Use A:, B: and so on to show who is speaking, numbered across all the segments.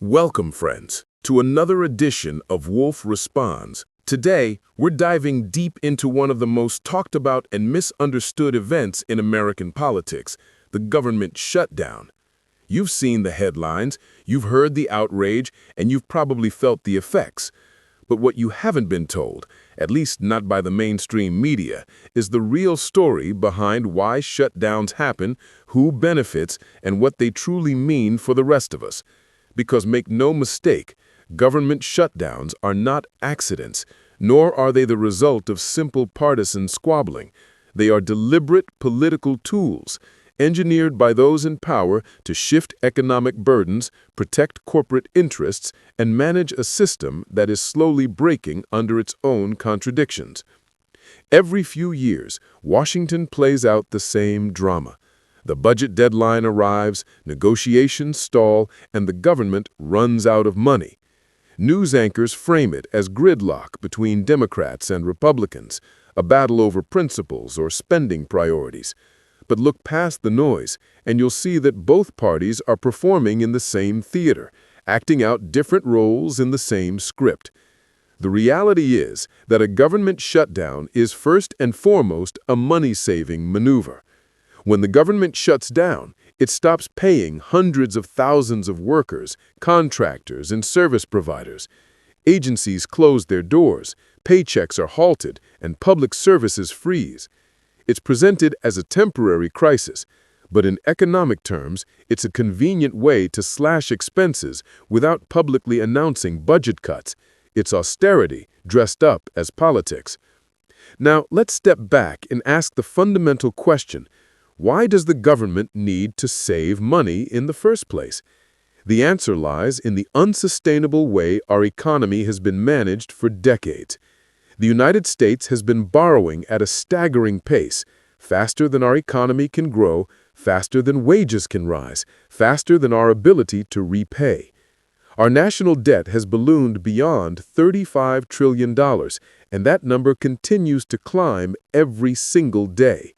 A: Welcome, friends, to another edition of Wolf Responds. Today, we're diving deep into one of the most talked about and misunderstood events in American politics, the government shutdown. You've seen the headlines, you've heard the outrage, and you've probably felt the effects. But what you haven't been told, at least not by the mainstream media, is the real story behind why shutdowns happen, who benefits, and what they truly mean for the rest of us. Because make no mistake, government shutdowns are not accidents, nor are they the result of simple partisan squabbling. They are deliberate political tools, engineered by those in power to shift economic burdens, protect corporate interests, and manage a system that is slowly breaking under its own contradictions. Every few years, Washington plays out the same drama. The budget deadline arrives, negotiations stall, and the government runs out of money. News anchors frame it as gridlock between Democrats and Republicans, a battle over principles or spending priorities. But look past the noise, and you'll see that both parties are performing in the same theater, acting out different roles in the same script. The reality is that a government shutdown is first and foremost a money-saving maneuver. When the government shuts down, it stops paying hundreds of thousands of workers, contractors, and service providers. Agencies close their doors, paychecks are halted, and public services freeze. It's presented as a temporary crisis, but in economic terms, it's a convenient way to slash expenses without publicly announcing budget cuts. It's austerity dressed up as politics. Now, let's step back and ask the fundamental question: why does the government need to save money in the first place? The answer lies in the unsustainable way our economy has been managed for decades. The United States has been borrowing at a staggering pace, faster than our economy can grow, faster than wages can rise, faster than our ability to repay. Our national debt has ballooned beyond $35 trillion, and that number continues to climb every single day.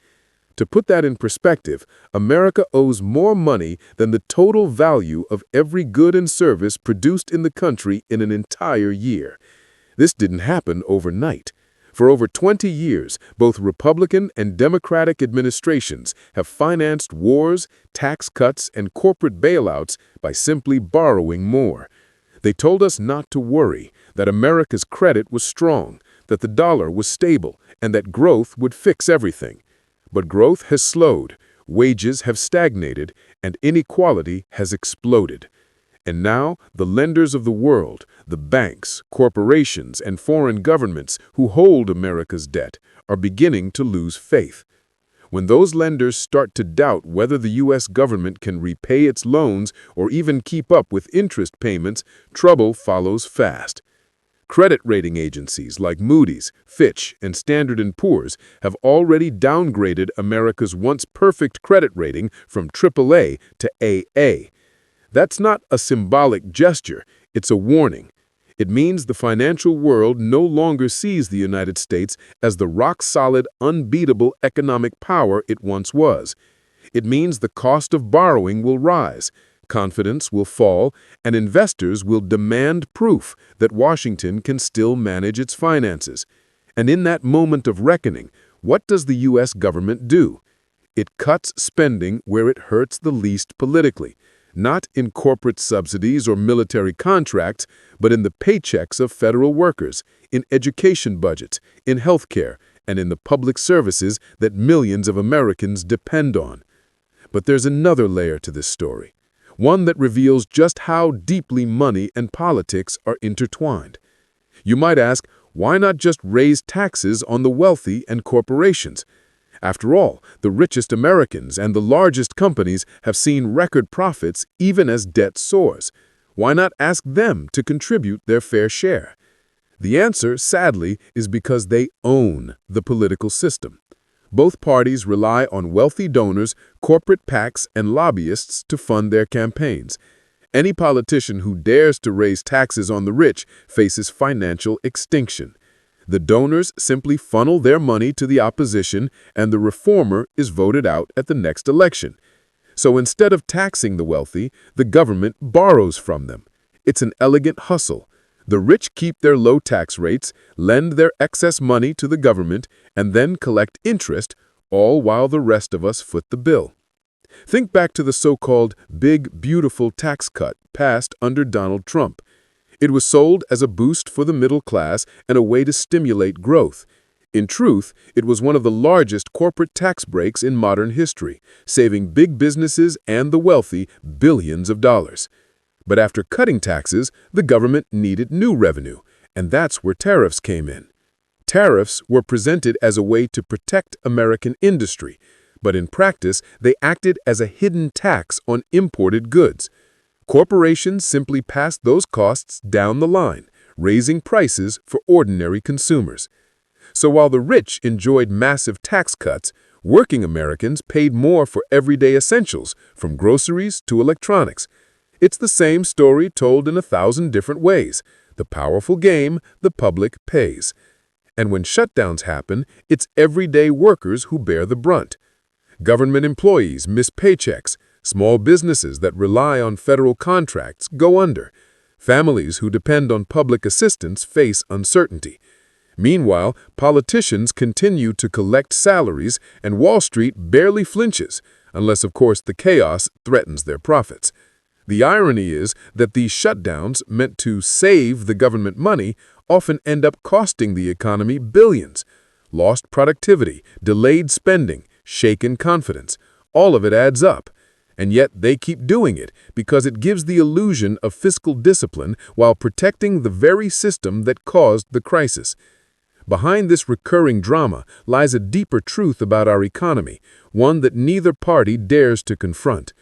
A: To put that in perspective, America owes more money than the total value of every good and service produced in the country in an entire year. This didn't happen overnight. For over 20 years, both Republican and Democratic administrations have financed wars, tax cuts, and corporate bailouts by simply borrowing more. They told us not to worry, that America's credit was strong, that the dollar was stable, and that growth would fix everything. But growth has slowed, wages have stagnated, and inequality has exploded. And now, the lenders of the world, the banks, corporations, and foreign governments who hold America's debt, are beginning to lose faith. When those lenders start to doubt whether the U.S. government can repay its loans or even keep up with interest payments, trouble follows fast. Credit rating agencies like Moody's, Fitch, and Standard & Poor's have already downgraded America's once perfect credit rating from AAA to AA. That's not a symbolic gesture, it's a warning. It means the financial world no longer sees the United States as the rock-solid, unbeatable economic power it once was. It means the cost of borrowing will rise, confidence will fall, and investors will demand proof that Washington can still manage its finances. And in that moment of reckoning, what does the U.S. government do? It cuts spending where it hurts the least politically, not in corporate subsidies or military contracts, but in the paychecks of federal workers, in education budgets, in healthcare, and in the public services that millions of Americans depend on. But there's another layer to this story, one that reveals just how deeply money and politics are intertwined. You might ask, why not just raise taxes on the wealthy and corporations? After all, the richest Americans and the largest companies have seen record profits even as debt soars. Why not ask them to contribute their fair share? The answer, sadly, is because they own the political system. Both parties rely on wealthy donors, corporate PACs, and lobbyists to fund their campaigns. Any politician who dares to raise taxes on the rich faces financial extinction. The donors simply funnel their money to the opposition, and the reformer is voted out at the next election. So instead of taxing the wealthy, the government borrows from them. It's an elegant hustle. The rich keep their low tax rates, lend their excess money to the government, and then collect interest, all while the rest of us foot the bill. Think back to the so-called Big Beautiful tax cut passed under Donald Trump. It was sold as a boost for the middle class and a way to stimulate growth. In truth, it was one of the largest corporate tax breaks in modern history, saving big businesses and the wealthy billions of dollars. But after cutting taxes, the government needed new revenue, and that's where tariffs came in. Tariffs were presented as a way to protect American industry, but in practice, they acted as a hidden tax on imported goods. Corporations simply passed those costs down the line, raising prices for ordinary consumers. So while the rich enjoyed massive tax cuts, working Americans paid more for everyday essentials, from groceries to electronics. It's the same story told in 1,000 different ways. The powerful game, the public pays. And when shutdowns happen, it's everyday workers who bear the brunt. Government employees miss paychecks. Small businesses that rely on federal contracts go under. Families who depend on public assistance face uncertainty. Meanwhile, politicians continue to collect salaries, and Wall Street barely flinches, unless, of course, the chaos threatens their profits. The irony is that these shutdowns, meant to save the government money, often end up costing the economy billions. Lost productivity, delayed spending, shaken confidence, all of it adds up. And yet they keep doing it because it gives the illusion of fiscal discipline while protecting the very system that caused the crisis. Behind this recurring drama lies a deeper truth about our economy, one that neither party dares to confront.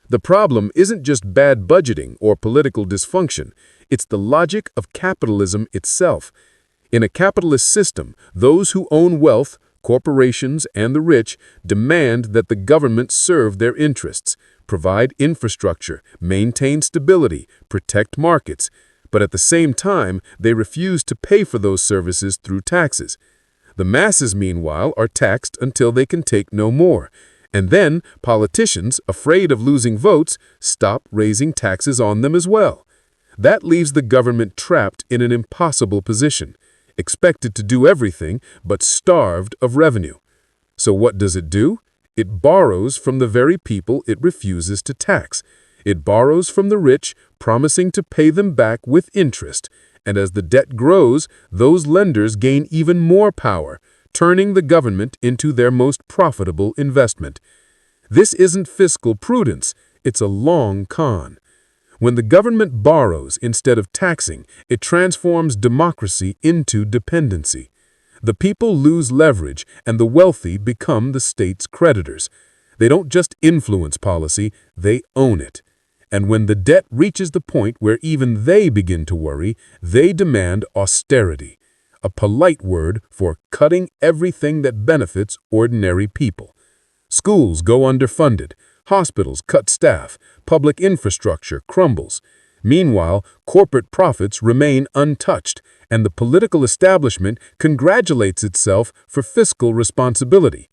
A: The problem isn't just bad budgeting or political dysfunction, it's the logic of capitalism itself. In a capitalist system, those who own wealth, corporations and the rich, demand that the government serve their interests, provide infrastructure, maintain stability, protect markets. But at the same time, they refuse to pay for those services through taxes. The masses, meanwhile, are taxed until they can take no more. And then politicians, afraid of losing votes, stop raising taxes on them as well. That leaves the government trapped in an impossible position, expected to do everything but starved of revenue. So what does it do? It borrows from the very people it refuses to tax. It borrows from the rich, promising to pay them back with interest. And as the debt grows, those lenders gain even more power, turning the government into their most profitable investment. This isn't fiscal prudence, it's a long con. When the government borrows instead of taxing, it transforms democracy into dependency. The people lose leverage, and the wealthy become the state's creditors. They don't just influence policy, they own it. And when the debt reaches the point where even they begin to worry, they demand austerity, a polite word for cutting everything that benefits ordinary people. Schools go underfunded, hospitals cut staff, public infrastructure crumbles. Meanwhile, corporate profits remain untouched, and the political establishment congratulates itself for fiscal responsibility.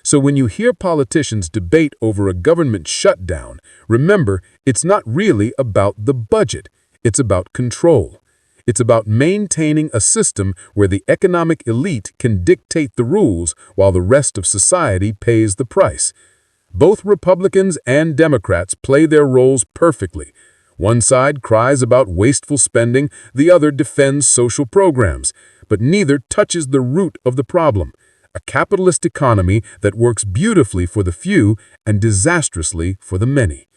A: So when you hear politicians debate over a government shutdown, remember, it's not really about the budget, it's about control. It's about maintaining a system where the economic elite can dictate the rules while the rest of society pays the price. Both Republicans and Democrats play their roles perfectly. One side cries about wasteful spending, the other defends social programs, but neither touches the root of the problem, a capitalist economy that works beautifully for the few and disastrously for the many.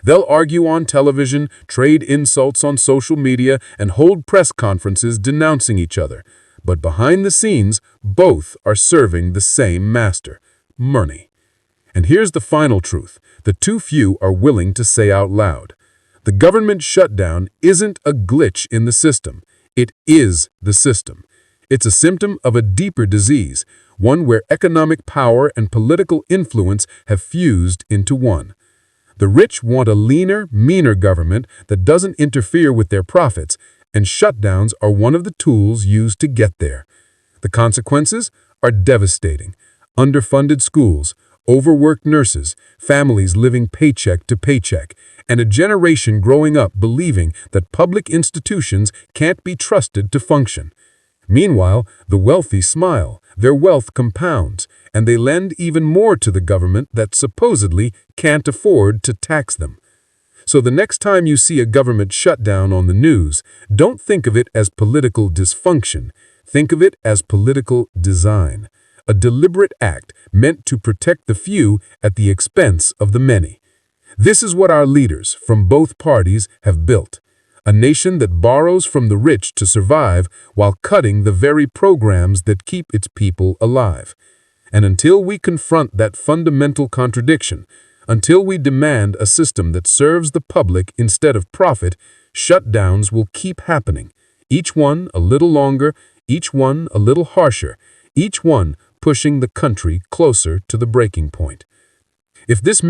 A: They'll argue on television, trade insults on social media, and hold press conferences denouncing each other. But behind the scenes, both are serving the same master, money. And here's the final truth that too few are willing to say out loud. The government shutdown isn't a glitch in the system. It is the system. It's a symptom of a deeper disease, one where economic power and political influence have fused into one. The rich want a leaner, meaner government that doesn't interfere with their profits, and shutdowns are one of the tools used to get there. The consequences are devastating. Underfunded schools,
B: overworked nurses, families living paycheck to paycheck, and a generation growing up believing that public institutions can't be trusted to function. Meanwhile, the wealthy smile, their wealth compounds, and they lend even more to the government that supposedly can't afford to tax them. So the next time you see a government shutdown on the news, don't think of it as political dysfunction. Think of it as political design, a deliberate act meant to protect the few at the expense of the many. This is what our leaders from both parties have built, a nation that borrows from the rich to survive while cutting the very programs that keep its people alive. And until we confront that fundamental contradiction, until we demand a system that serves the public instead of profit, shutdowns will keep happening, each one a little longer, each one a little harsher, each one pushing the country closer to the breaking point. If this